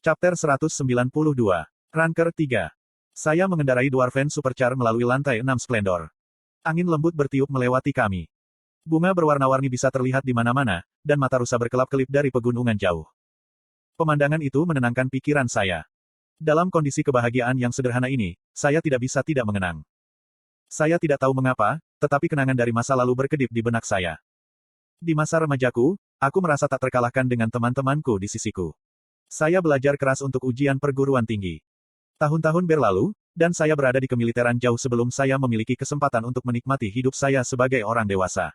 Chapter 192. Ranker 3. Saya mengendarai Dwarven Supercar melalui lantai 6 Splendor. Angin lembut bertiup melewati kami. Bunga berwarna-warni bisa terlihat di mana-mana, dan mata rusa berkelap-kelip dari pegunungan jauh. Pemandangan itu menenangkan pikiran saya. Dalam kondisi kebahagiaan yang sederhana ini, saya tidak bisa tidak mengenang. Saya tidak tahu mengapa, tetapi kenangan dari masa lalu berkedip di benak saya. Di masa remajaku, aku merasa tak terkalahkan dengan teman-temanku di sisiku. Saya belajar keras untuk ujian perguruan tinggi. Tahun-tahun berlalu, dan saya berada di kemiliteran jauh sebelum saya memiliki kesempatan untuk menikmati hidup saya sebagai orang dewasa.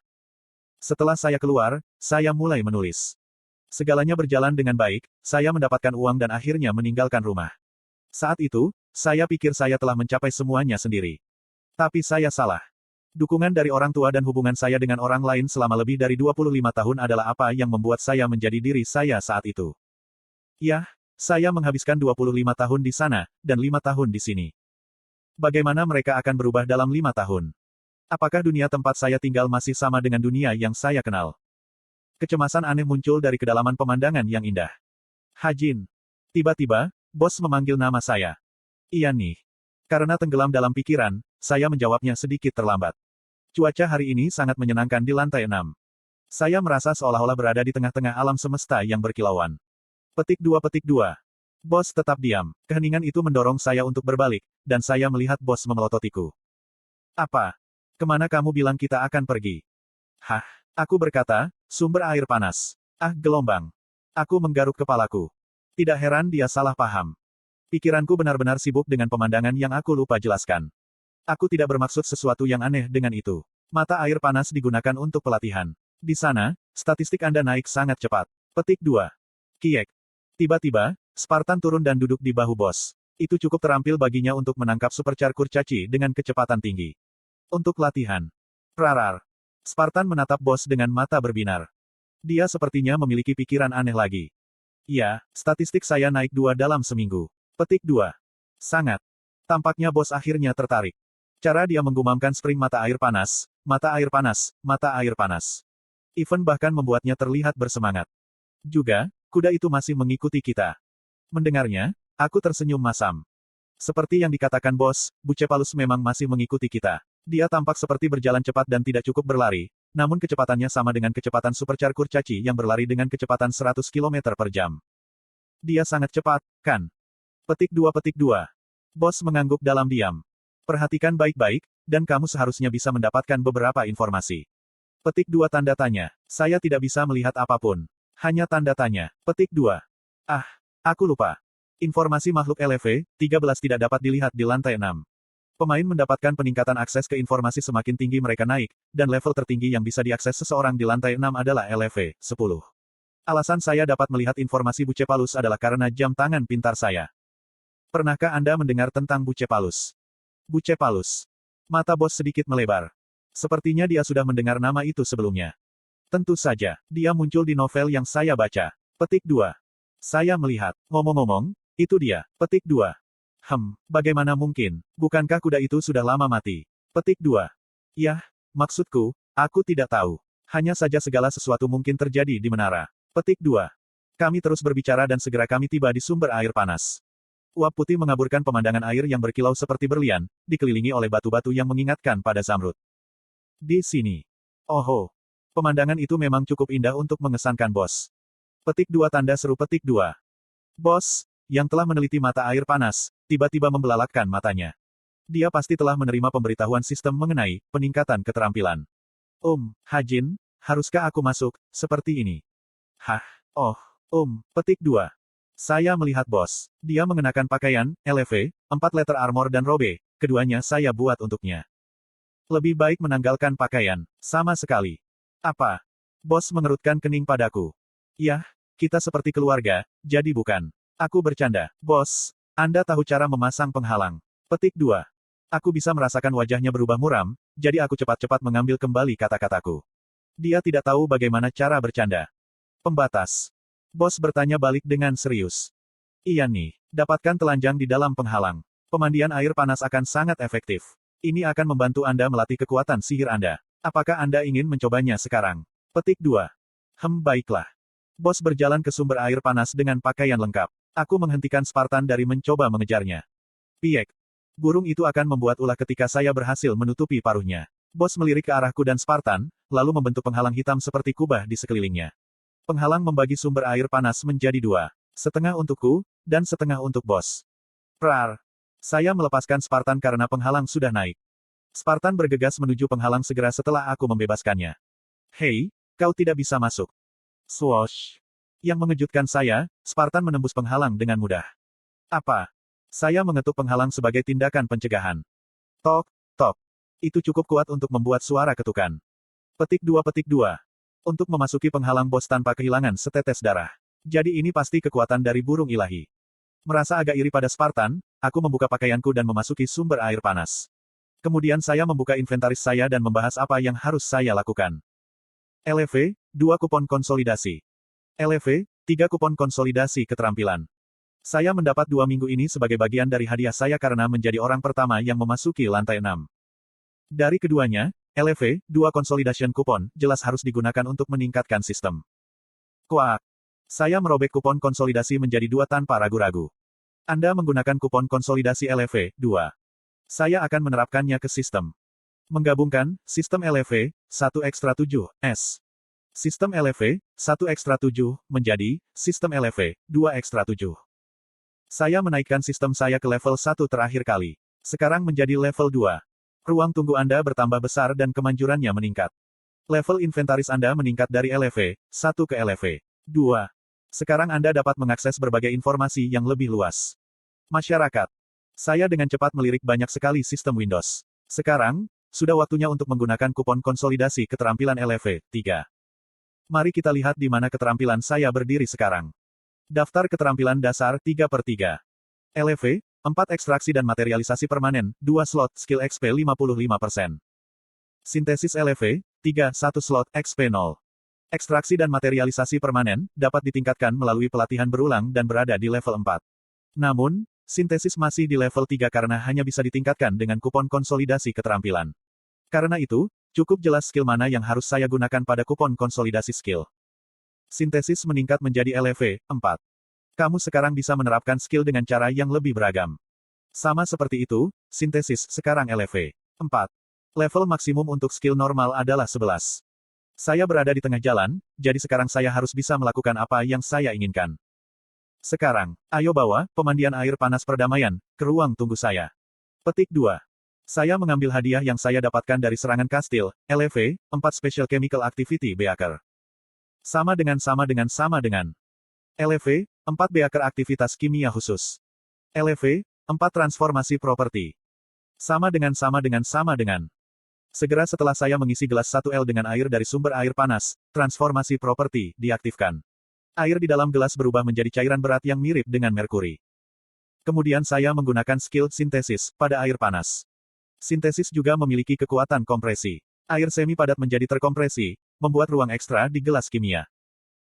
Setelah saya keluar, saya mulai menulis. Segalanya berjalan dengan baik, saya mendapatkan uang dan akhirnya meninggalkan rumah. Saat itu, saya pikir saya telah mencapai semuanya sendiri. Tapi saya salah. Dukungan dari orang tua dan hubungan saya dengan orang lain selama lebih dari 25 tahun adalah apa yang membuat saya menjadi diri saya saat itu. Ya, saya menghabiskan 25 tahun di sana, dan 5 tahun di sini. Bagaimana mereka akan berubah dalam 5 tahun? Apakah dunia tempat saya tinggal masih sama dengan dunia yang saya kenal? Kecemasan aneh muncul dari kedalaman pemandangan yang indah. Hajin. Tiba-tiba, bos memanggil nama saya. Iya nih. Karena tenggelam dalam pikiran, saya menjawabnya sedikit terlambat. Cuaca hari ini sangat menyenangkan di lantai 6. Saya merasa seolah-olah berada di tengah-tengah alam semesta yang berkilauan. Petik 2. Bos tetap diam. Keheningan itu mendorong saya untuk berbalik, dan saya melihat bos memelototiku. Apa? Kemana kamu bilang kita akan pergi? Hah? Aku berkata, sumber air panas. Ah, gelombang. Aku menggaruk kepalaku. Tidak heran dia salah paham. Pikiranku benar-benar sibuk dengan pemandangan yang aku lupa jelaskan. Aku tidak bermaksud sesuatu yang aneh dengan itu. Mata air panas digunakan untuk pelatihan. Di sana, statistik Anda naik sangat cepat. Petik 2. Kiek. Tiba-tiba, Spartan turun dan duduk di bahu bos. Itu cukup terampil baginya untuk menangkap supercar kurcaci dengan kecepatan tinggi. Untuk latihan. Rarar. Spartan menatap bos dengan mata berbinar. Dia sepertinya memiliki pikiran aneh lagi. Ya, statistik saya naik 2 dalam seminggu. Petik 2. Sangat. Tampaknya bos akhirnya tertarik. Cara dia menggumamkan spring mata air panas, mata air panas, mata air panas. Ivan bahkan membuatnya terlihat bersemangat. Juga, kuda itu masih mengikuti kita. Mendengarnya, aku tersenyum masam. Seperti yang dikatakan bos, Bucephalus memang masih mengikuti kita. Dia tampak seperti berjalan cepat dan tidak cukup berlari, namun kecepatannya sama dengan kecepatan supercar kurcaci yang berlari dengan kecepatan 100 km per jam. Dia sangat cepat, kan? Petik 2. Bos mengangguk dalam diam. Perhatikan baik-baik, dan kamu seharusnya bisa mendapatkan beberapa informasi. Petik 2 tanda tanya. Saya tidak bisa melihat apapun. Hanya tanda tanya. Petik 2. Ah, aku lupa. Informasi makhluk LV-13 tidak dapat dilihat di lantai 6. Pemain mendapatkan peningkatan akses ke informasi semakin tinggi mereka naik, dan level tertinggi yang bisa diakses seseorang di lantai 6 adalah LV-10. Alasan saya dapat melihat informasi Bucephalus adalah karena jam tangan pintar saya. Pernahkah Anda mendengar tentang Bucephalus? Bucephalus. Mata bos sedikit melebar. Sepertinya dia sudah mendengar nama itu sebelumnya. Tentu saja, dia muncul di novel yang saya baca. Petik 2. Saya melihat. Ngomong-ngomong, itu dia. Petik 2. Bagaimana mungkin? Bukankah kuda itu sudah lama mati? Petik 2. Yah, maksudku, aku tidak tahu. Hanya saja segala sesuatu mungkin terjadi di menara. Petik 2. Kami terus berbicara dan segera kami tiba di sumber air panas. Uap putih mengaburkan pemandangan air yang berkilau seperti berlian, dikelilingi oleh batu-batu yang mengingatkan pada zamrud. Di sini. Oh. Pemandangan itu memang cukup indah untuk mengesankan bos. Petik 2 tanda seru petik 2. Bos, yang telah meneliti mata air panas, tiba-tiba membelalakan matanya. Dia pasti telah menerima pemberitahuan sistem mengenai peningkatan keterampilan. Hajin, haruskah aku masuk, seperti ini? Hah, petik 2. Saya melihat bos. Dia mengenakan pakaian, LV, 4 letter armor dan robe, keduanya saya buat untuknya. Lebih baik menanggalkan pakaian, sama sekali. Apa? Bos mengerutkan kening padaku. Yah, kita seperti keluarga, jadi bukan. Aku bercanda. Bos, Anda tahu cara memasang penghalang. Petik 2. Aku bisa merasakan wajahnya berubah muram, jadi aku cepat-cepat mengambil kembali kata-kataku. Dia tidak tahu bagaimana cara bercanda. Pembatas. Bos bertanya balik dengan serius. Iya nih, dapatkan telanjang di dalam penghalang. Pemandian air panas akan sangat efektif. Ini akan membantu Anda melatih kekuatan sihir Anda. Apakah Anda ingin mencobanya sekarang? Petik 2. Baiklah. Bos berjalan ke sumber air panas dengan pakaian lengkap. Aku menghentikan Spartan dari mencoba mengejarnya. Piek. Burung itu akan membuat ulah ketika saya berhasil menutupi paruhnya. Bos melirik ke arahku dan Spartan, lalu membentuk penghalang hitam seperti kubah di sekelilingnya. Penghalang membagi sumber air panas menjadi dua. Setengah untukku, dan setengah untuk bos. Prar. Saya melepaskan Spartan karena penghalang sudah naik. Spartan bergegas menuju penghalang segera setelah aku membebaskannya. Hei, kau tidak bisa masuk. Swoosh. Yang mengejutkan saya, Spartan menembus penghalang dengan mudah. Apa? Saya mengetuk penghalang sebagai tindakan pencegahan. Tok, tok. Itu cukup kuat untuk membuat suara ketukan. Petik 2. Untuk memasuki penghalang bos tanpa kehilangan setetes darah. Jadi ini pasti kekuatan dari burung ilahi. Merasa agak iri pada Spartan, aku membuka pakaianku dan memasuki sumber air panas. Kemudian saya membuka inventaris saya dan membahas apa yang harus saya lakukan. LV, 2 kupon konsolidasi. LV, 3 kupon konsolidasi keterampilan. Saya mendapat 2 minggu ini sebagai bagian dari hadiah saya karena menjadi orang pertama yang memasuki lantai 6. Dari keduanya, LV, 2 consolidation kupon, jelas harus digunakan untuk meningkatkan sistem. Kuak. Saya merobek kupon konsolidasi menjadi 2 tanpa ragu-ragu. Anda menggunakan kupon konsolidasi LV, 2. Saya akan menerapkannya ke sistem. Menggabungkan, sistem LV, 1 ekstra 7, S. Sistem LV, 1 ekstra 7, menjadi, sistem LV, 2 ekstra 7. Saya menaikkan sistem saya ke level 1 terakhir kali. Sekarang menjadi level 2. Ruang tunggu Anda bertambah besar dan kemanjurannya meningkat. Level inventaris Anda meningkat dari LV 1 ke LV 2. Sekarang Anda dapat mengakses berbagai informasi yang lebih luas. Masyarakat. Saya dengan cepat melirik banyak sekali sistem Windows. Sekarang, sudah waktunya untuk menggunakan kupon konsolidasi keterampilan LV 3. Mari kita lihat di mana keterampilan saya berdiri sekarang. Daftar keterampilan dasar 3/3. LV 4 ekstraksi dan materialisasi permanen, 2 slot, skill XP 55%. Sintesis LV, 3, 1 slot, XP 0. Ekstraksi dan materialisasi permanen, dapat ditingkatkan melalui pelatihan berulang dan berada di level 4. Namun, sintesis masih di level 3 karena hanya bisa ditingkatkan dengan kupon konsolidasi keterampilan. Karena itu, cukup jelas skill mana yang harus saya gunakan pada kupon konsolidasi skill. Sintesis meningkat menjadi LV, 4. Kamu sekarang bisa menerapkan skill dengan cara yang lebih beragam. Sama seperti itu, sintesis sekarang LV 4. Level maksimum untuk skill normal adalah 11. Saya berada di tengah jalan, jadi sekarang saya harus bisa melakukan apa yang saya inginkan. Sekarang, ayo bawa pemandian air panas perdamaian ke ruang tunggu saya. Petik 2. Saya mengambil hadiah yang saya dapatkan dari serangan kastil, LV 4 Special Chemical Activity Beaker. Sama dengan. LV 4 Beaker aktivitas kimia khusus. LV 4 transformasi properti. Sama dengan. Segera setelah saya mengisi gelas 1L dengan air dari sumber air panas, transformasi properti diaktifkan. Air di dalam gelas berubah menjadi cairan berat yang mirip dengan merkuri. Kemudian saya menggunakan skill sintesis pada air panas. Sintesis juga memiliki kekuatan kompresi. Air semi padat menjadi terkompresi, membuat ruang ekstra di gelas kimia.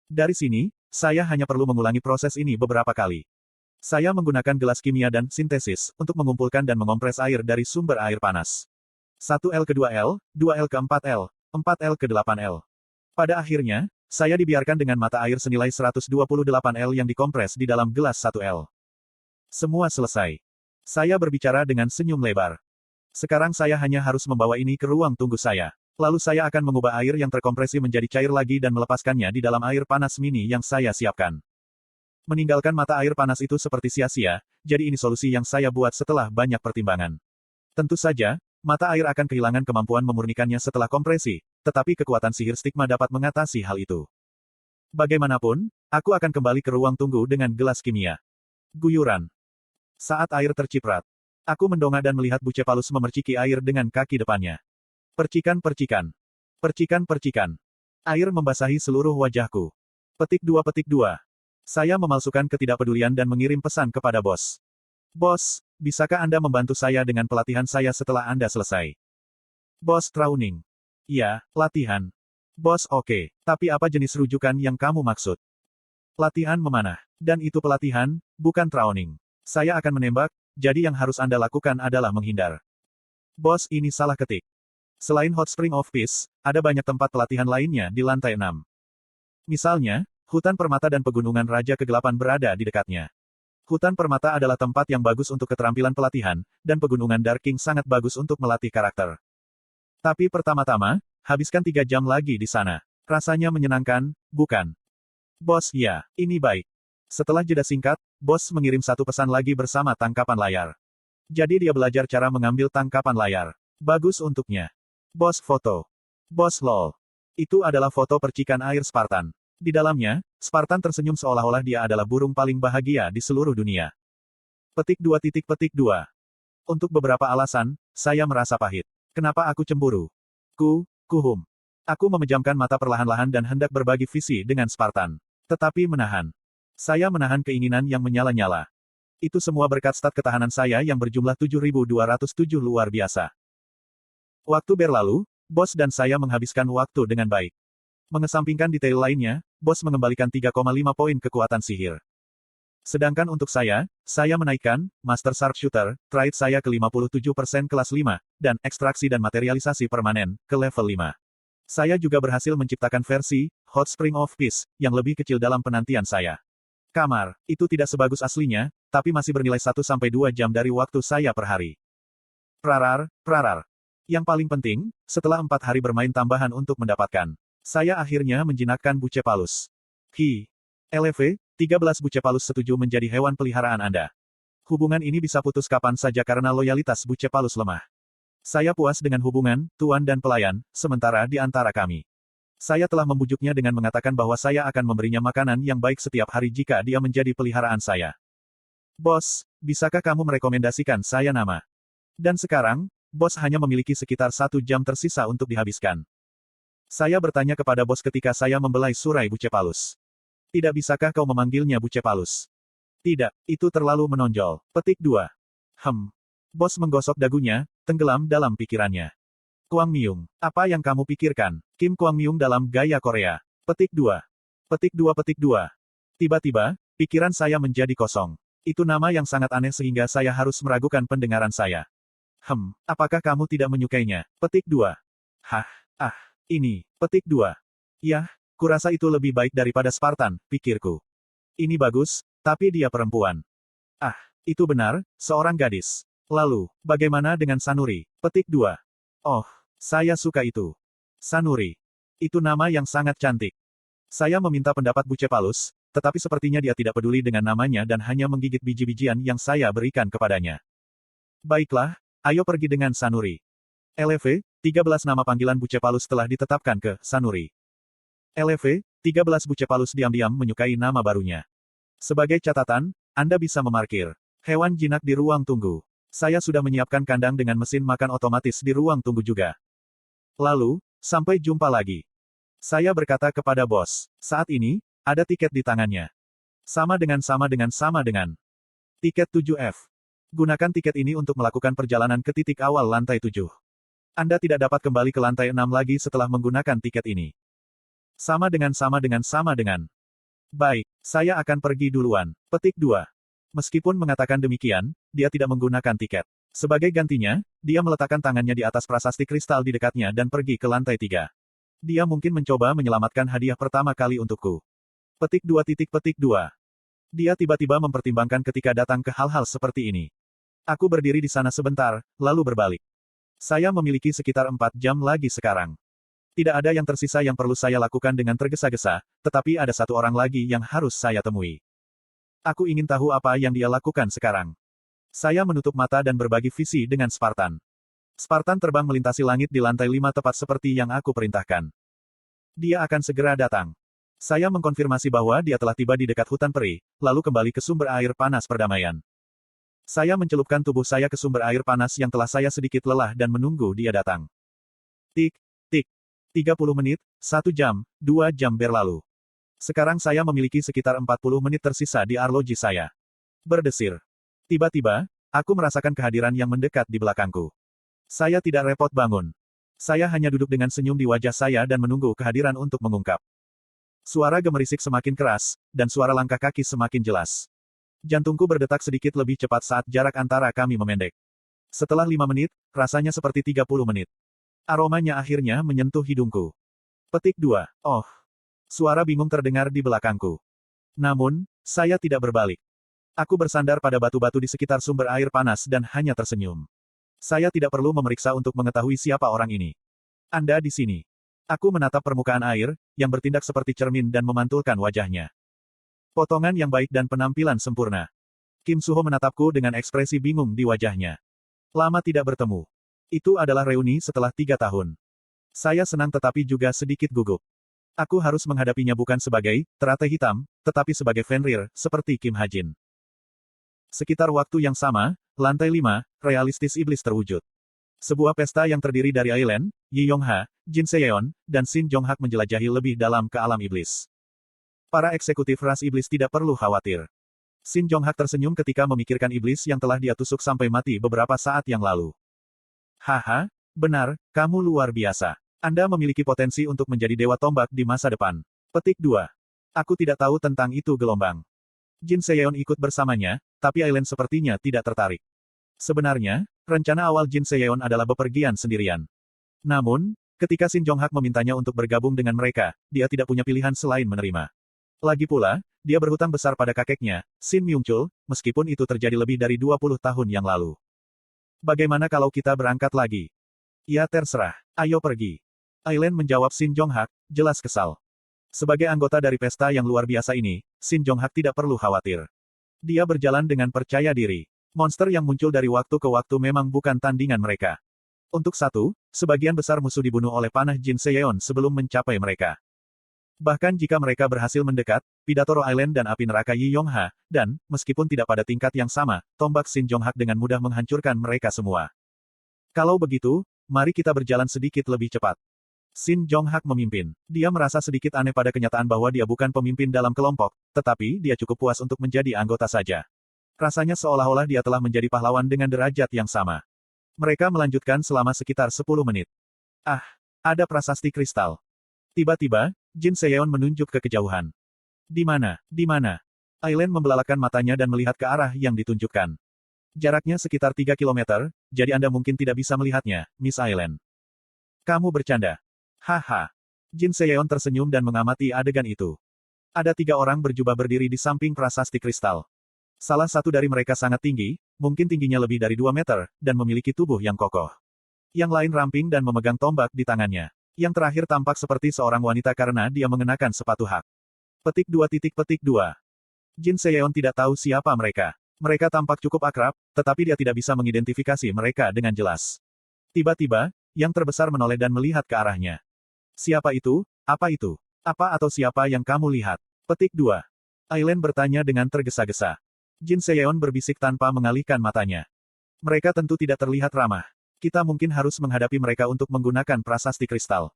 Dari sini, saya hanya perlu mengulangi proses ini beberapa kali. Saya menggunakan gelas kimia dan sintesis untuk mengumpulkan dan mengompres air dari sumber air panas. 1L ke 2L, 2L ke 4L, 4L ke 8L. Pada akhirnya, saya dibiarkan dengan mata air senilai 128L yang dikompres di dalam gelas 1L. Semua selesai. Saya berbicara dengan senyum lebar. Sekarang saya hanya harus membawa ini ke ruang tunggu saya. Lalu saya akan mengubah air yang terkompresi menjadi cair lagi dan melepaskannya di dalam air panas mini yang saya siapkan. Meninggalkan mata air panas itu seperti sia-sia, jadi ini solusi yang saya buat setelah banyak pertimbangan. Tentu saja, mata air akan kehilangan kemampuan memurnikannya setelah kompresi, tetapi kekuatan sihir stigma dapat mengatasi hal itu. Bagaimanapun, aku akan kembali ke ruang tunggu dengan gelas kimia. Guyuran. Saat air terciprat, aku mendongak dan melihat Bucephalus memerciki air dengan kaki depannya. Percikan-percikan. Percikan-percikan. Air membasahi seluruh wajahku. Petik 2. Saya memalsukan ketidakpedulian dan mengirim pesan kepada bos. Bos, bisakah Anda membantu saya dengan pelatihan saya setelah Anda selesai? Bos Trauning. Ya, latihan. Bos oke, tapi apa jenis rujukan yang kamu maksud? Latihan memanah. Dan itu pelatihan, bukan trauning. Saya akan menembak, jadi yang harus Anda lakukan adalah menghindar. Bos ini salah ketik. Selain Hot Spring of Peace, ada banyak tempat pelatihan lainnya di lantai 6. Misalnya, hutan permata dan pegunungan Raja Kegelapan berada di dekatnya. Hutan permata adalah tempat yang bagus untuk keterampilan pelatihan, dan pegunungan Dark King sangat bagus untuk melatih karakter. Tapi pertama-tama, habiskan 3 jam lagi di sana. Rasanya menyenangkan, bukan? Bos, ya, ini baik. Setelah jeda singkat, bos mengirim satu pesan lagi bersama tangkapan layar. Jadi dia belajar cara mengambil tangkapan layar. Bagus untuknya. Bos foto. Bos lol. Itu adalah foto percikan air Spartan. Di dalamnya, Spartan tersenyum seolah-olah dia adalah burung paling bahagia di seluruh dunia. Petik 2. Untuk beberapa alasan, saya merasa pahit. Kenapa aku cemburu? Kuhum. Aku memejamkan mata perlahan-lahan dan hendak berbagi visi dengan Spartan. Tetapi menahan. Saya menahan keinginan yang menyala-nyala. Itu semua berkat stat ketahanan saya yang berjumlah 7.207 luar biasa. Waktu berlalu, bos dan saya menghabiskan waktu dengan baik. Mengesampingkan detail lainnya, bos mengembalikan 3,5 poin kekuatan sihir. Sedangkan untuk saya menaikkan Master Sharpshooter, trait saya ke 57% kelas 5, dan ekstraksi dan materialisasi permanen ke level 5. Saya juga berhasil menciptakan versi Hot Spring of Peace yang lebih kecil dalam penantian saya. Kamar, itu tidak sebagus aslinya, tapi masih bernilai 1-2 jam dari waktu saya per hari. Prarar. Yang paling penting, setelah 4 hari bermain tambahan untuk mendapatkan, saya akhirnya menjinakkan Bucephalus. LV, 13 Bucephalus setuju menjadi hewan peliharaan Anda. Hubungan ini bisa putus kapan saja karena loyalitas Bucephalus lemah. Saya puas dengan hubungan, tuan dan pelayan, sementara di antara kami. Saya telah membujuknya dengan mengatakan bahwa saya akan memberinya makanan yang baik setiap hari jika dia menjadi peliharaan saya. Bos, bisakah kamu merekomendasikan saya nama? Dan sekarang, bos hanya memiliki sekitar 1 jam tersisa untuk dihabiskan. Saya bertanya kepada bos ketika saya membelai surai Bucephalus. Tidak bisakah kau memanggilnya Bucephalus? Tidak, itu terlalu menonjol. Petik 2. Bos menggosok dagunya, tenggelam dalam pikirannya. Kwang Myung, apa yang kamu pikirkan? Kim Kwang Myung dalam gaya Korea. Petik 2. Tiba-tiba, pikiran saya menjadi kosong. Itu nama yang sangat aneh sehingga saya harus meragukan pendengaran saya. Apakah kamu tidak menyukainya? Petik 2. Ini. Petik 2. Yah, kurasa itu lebih baik daripada Spartan, pikirku. Ini bagus, tapi dia perempuan. Itu benar, seorang gadis. Lalu, bagaimana dengan Sanuri? Petik 2. Oh, saya suka itu. Sanuri. Itu nama yang sangat cantik. Saya meminta pendapat Bucephalus, tetapi sepertinya dia tidak peduli dengan namanya dan hanya menggigit biji-bijian yang saya berikan kepadanya. Baiklah, ayo pergi dengan Sanuri. LV, 13 nama panggilan Bucephalus telah ditetapkan ke Sanuri. LV, 13 Bucephalus diam-diam menyukai nama barunya. Sebagai catatan, Anda bisa memarkir hewan jinak di ruang tunggu. Saya sudah menyiapkan kandang dengan mesin makan otomatis di ruang tunggu juga. Lalu, sampai jumpa lagi. Saya berkata kepada bos. Saat ini, ada tiket di tangannya. Sama dengan. Tiket 7F. Gunakan tiket ini untuk melakukan perjalanan ke titik awal lantai 7. Anda tidak dapat kembali ke lantai 6 lagi setelah menggunakan tiket ini. Sama dengan. Baik, saya akan pergi duluan. Petik 2. Meskipun mengatakan demikian, dia tidak menggunakan tiket. Sebagai gantinya, dia meletakkan tangannya di atas prasasti kristal di dekatnya dan pergi ke lantai 3. Dia mungkin mencoba menyelamatkan hadiah pertama kali untukku. Petik 2. Dia tiba-tiba mempertimbangkan ketika datang ke hal-hal seperti ini. Aku berdiri di sana sebentar, lalu berbalik. Saya memiliki sekitar 4 jam lagi sekarang. Tidak ada yang tersisa yang perlu saya lakukan dengan tergesa-gesa, tetapi ada satu orang lagi yang harus saya temui. Aku ingin tahu apa yang dia lakukan sekarang. Saya menutup mata dan berbagi visi dengan Spartan. Spartan terbang melintasi langit di lantai 5 tepat seperti yang aku perintahkan. Dia akan segera datang. Saya mengkonfirmasi bahwa dia telah tiba di dekat hutan peri, lalu kembali ke sumber air panas perdamaian. Saya mencelupkan tubuh saya ke sumber air panas yang telah saya sedikit lelah dan menunggu dia datang. Tik, tik. 30 menit, 1 jam, 2 jam berlalu. Sekarang saya memiliki sekitar 40 menit tersisa di arloji saya. Berdesir. Tiba-tiba, aku merasakan kehadiran yang mendekat di belakangku. Saya tidak repot bangun. Saya hanya duduk dengan senyum di wajah saya dan menunggu kehadiran untuk mengungkap. Suara gemerisik semakin keras, dan suara langkah kaki semakin jelas. Jantungku berdetak sedikit lebih cepat saat jarak antara kami memendek. Setelah 5 menit, rasanya seperti 30 menit. Aromanya akhirnya menyentuh hidungku. Petik 2. Oh. Suara bingung terdengar di belakangku. Namun, saya tidak berbalik. Aku bersandar pada batu-batu di sekitar sumber air panas dan hanya tersenyum. Saya tidak perlu memeriksa untuk mengetahui siapa orang ini. Anda di sini. Aku menatap permukaan air, yang bertindak seperti cermin dan memantulkan wajahnya. Potongan yang baik dan penampilan sempurna. Kim Suho menatapku dengan ekspresi bingung di wajahnya. Lama tidak bertemu. Itu adalah reuni setelah 3 tahun. Saya senang tetapi juga sedikit gugup. Aku harus menghadapinya bukan sebagai teratai hitam, tetapi sebagai Fenrir, seperti Kim Hajin. Sekitar waktu yang sama, lantai 5, realistis iblis terwujud. Sebuah pesta yang terdiri dari Aileen, Yi Yongha, Jin Seyeon, dan Shin Jong-hak menjelajahi lebih dalam ke alam iblis. Para eksekutif ras iblis tidak perlu khawatir. Shin Jong-hak tersenyum ketika memikirkan iblis yang telah dia tusuk sampai mati beberapa saat yang lalu. Haha, benar, kamu luar biasa. Anda memiliki potensi untuk menjadi dewa tombak di masa depan. Petik 2. Aku tidak tahu tentang itu gelombang. Jin Seyeon ikut bersamanya, tapi Aileen sepertinya tidak tertarik. Sebenarnya, rencana awal Jin Seyeon adalah bepergian sendirian. Namun, ketika Shin Jong-hak memintanya untuk bergabung dengan mereka, dia tidak punya pilihan selain menerima. Lagi pula, dia berhutang besar pada kakeknya, Shin Myung-chul, meskipun itu terjadi lebih dari 20 tahun yang lalu. Bagaimana kalau kita berangkat lagi? Ya terserah, ayo pergi. Aileen menjawab Shin Jong-hak, jelas kesal. Sebagai anggota dari pesta yang luar biasa ini, Shin Jong-hak tidak perlu khawatir. Dia berjalan dengan percaya diri. Monster yang muncul dari waktu ke waktu memang bukan tandingan mereka. Untuk satu, sebagian besar musuh dibunuh oleh panah Jin Seyeon sebelum mencapai mereka. Bahkan jika mereka berhasil mendekat, pidato roh Aileen dan api neraka Yi Yongha, dan, meskipun tidak pada tingkat yang sama, tombak Shin Jong-hak dengan mudah menghancurkan mereka semua. Kalau begitu, mari kita berjalan sedikit lebih cepat. Shin Jong-hak memimpin. Dia merasa sedikit aneh pada kenyataan bahwa dia bukan pemimpin dalam kelompok, tetapi dia cukup puas untuk menjadi anggota saja. Rasanya seolah-olah dia telah menjadi pahlawan dengan derajat yang sama. Mereka melanjutkan selama sekitar 10 menit. Ah, ada prasasti kristal. Tiba-tiba, Jin Seyeon menunjuk ke kejauhan. Di mana? Di mana? Aileen membelalakan matanya dan melihat ke arah yang ditunjukkan. Jaraknya sekitar 3 kilometer, jadi Anda mungkin tidak bisa melihatnya, Miss Aileen. Kamu bercanda. Haha. Jin Seyeon tersenyum dan mengamati adegan itu. Ada 3 orang berjubah berdiri di samping prasasti kristal. Salah satu dari mereka sangat tinggi, mungkin tingginya lebih dari 2 meter, dan memiliki tubuh yang kokoh. Yang lain ramping dan memegang tombak di tangannya. Yang terakhir tampak seperti seorang wanita karena dia mengenakan sepatu hak. Petik 2. Jin Seyeon tidak tahu siapa mereka. Mereka tampak cukup akrab, tetapi dia tidak bisa mengidentifikasi mereka dengan jelas. Tiba-tiba, yang terbesar menoleh dan melihat ke arahnya. Siapa itu? Apa itu? Apa atau siapa yang kamu lihat? Petik 2. Aileen bertanya dengan tergesa-gesa. Jin Seyeon berbisik tanpa mengalihkan matanya. Mereka tentu tidak terlihat ramah. Kita mungkin harus menghadapi mereka untuk menggunakan prasasti kristal.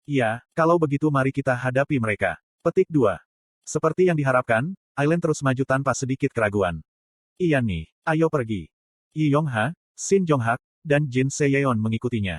Iya, kalau begitu mari kita hadapi mereka. Petik 2. Seperti yang diharapkan, Aileen terus maju tanpa sedikit keraguan. Iya nih, ayo pergi. Yi Yongha, Shin Jong-hak, dan Jin Seyeon mengikutinya.